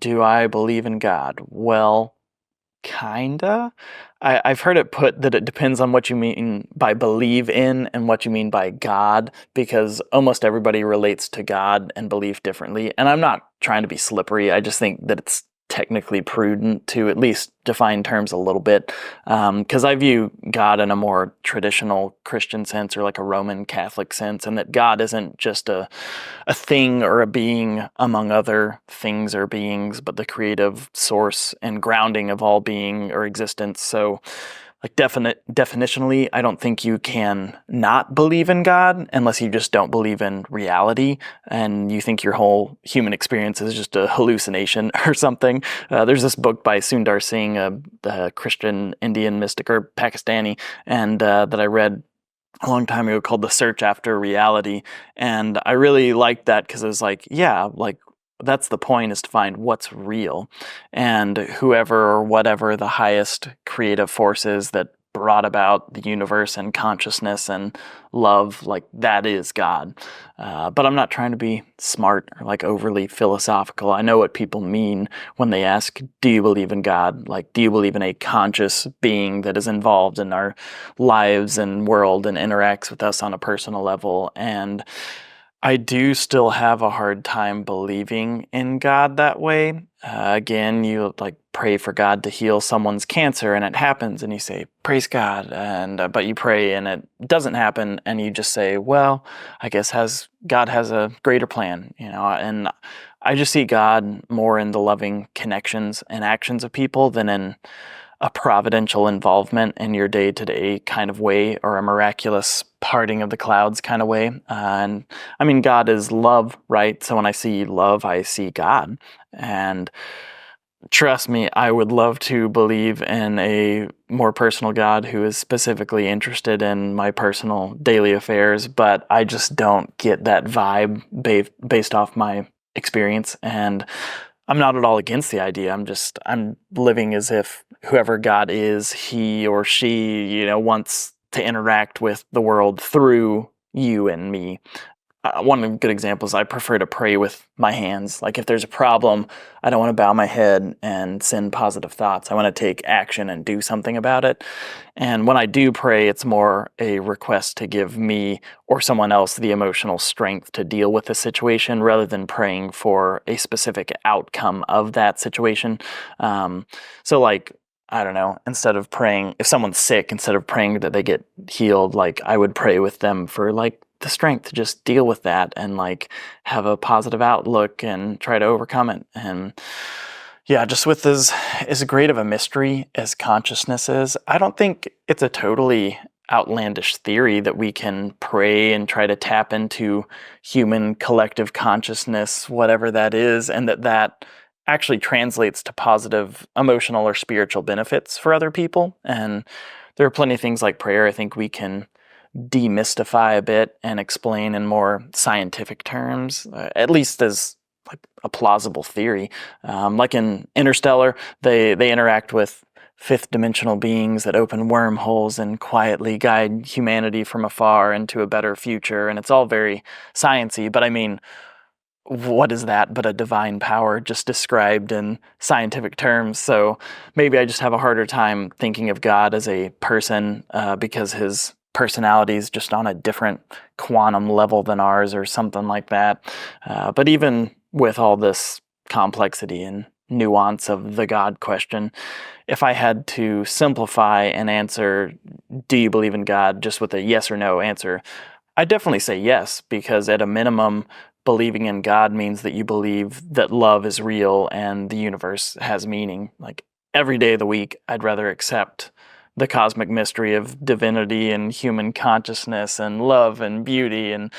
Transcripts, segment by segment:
Do I believe in God? Well, kinda. I've heard it put that it depends on what you mean by believe in and what you mean by God, because almost everybody relates to God and belief differently. And I'm not trying to be slippery. I just think that it's technically prudent to at least define terms a little bit, because I view God in a more traditional Christian sense or like a Roman Catholic sense, and that God isn't just a thing or a being among other things or beings, but the creative source and grounding of all being or existence. So, like definitionally, I don't think you can not believe in God unless you just don't believe in reality and you think your whole human experience is just a hallucination or something. There's this book by Sundar Singh, the Christian Indian mystic or Pakistani, and that I read a long time ago called The Search After Reality. And I really liked that because it was like, yeah, like that's the point, is to find what's real. And whoever or whatever the highest creative force is that brought about the universe and consciousness and love, like that is God. But I'm not trying to be smart or like overly philosophical. I know what people mean when they ask, do you believe in God? Like, do you believe in a conscious being that is involved in our lives and world and interacts with us on a personal level? And I do still have a hard time believing in God that way. Again, you like pray for God to heal someone's cancer and it happens and you say, praise God. And, but you pray and it doesn't happen and you just say, well, I guess God has a greater plan, and I just see God more in the loving connections and actions of people than in a providential involvement in your day-to-day kind of way or a miraculous parting of the clouds kind of way. And I mean, God is love, right? So when I see love, I see God. And trust me, I would love to believe in a more personal God who is specifically interested in my personal daily affairs, but I just don't get that vibe based off my experience. And I'm not at all against the idea. I'm living as if whoever God is, he or she, wants to interact with the world through you and me. One of the good examples, I prefer to pray with my hands. Like if there's a problem, I don't want to bow my head and send positive thoughts. I want to take action and do something about it. And when I do pray, it's more a request to give me or someone else the emotional strength to deal with the situation rather than praying for a specific outcome of that situation. So like, I don't know, instead of praying, if someone's sick, instead of praying that they get healed, like I would pray with them for like the strength to just deal with that and like have a positive outlook and try to overcome it. And yeah, just with as great of a mystery as consciousness is, I don't think it's a totally outlandish theory that we can pray and try to tap into human collective consciousness, whatever that is, and that actually translates to positive emotional or spiritual benefits for other people. And there are plenty of things like prayer I think we can demystify a bit and explain in more scientific terms, at least as like a plausible theory. Like in Interstellar, they interact with fifth dimensional beings that open wormholes and quietly guide humanity from afar into a better future. And it's all very sciencey, but I mean, what is that but a divine power just described in scientific terms? So maybe I just have a harder time thinking of God as a person because his personality is just on a different quantum level than ours or something like that. But even with all this complexity and nuance of the God question, if I had to simplify and answer, do you believe in God, just with a yes or no answer, I definitely say yes, because at a minimum, believing in God means that you believe that love is real and the universe has meaning. Like every day of the week, I'd rather accept the cosmic mystery of divinity and human consciousness and love and beauty and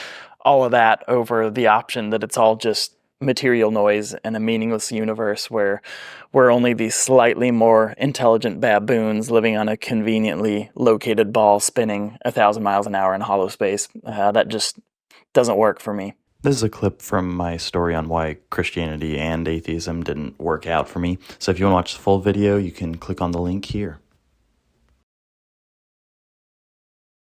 all of that over the option that it's all just material noise in a meaningless universe where we're only these slightly more intelligent baboons living on a conveniently located ball spinning 1,000 miles an hour in hollow space. That just doesn't work for me. This is a clip from my story on why Christianity and atheism didn't work out for me. So if you want to watch the full video, you can click on the link here.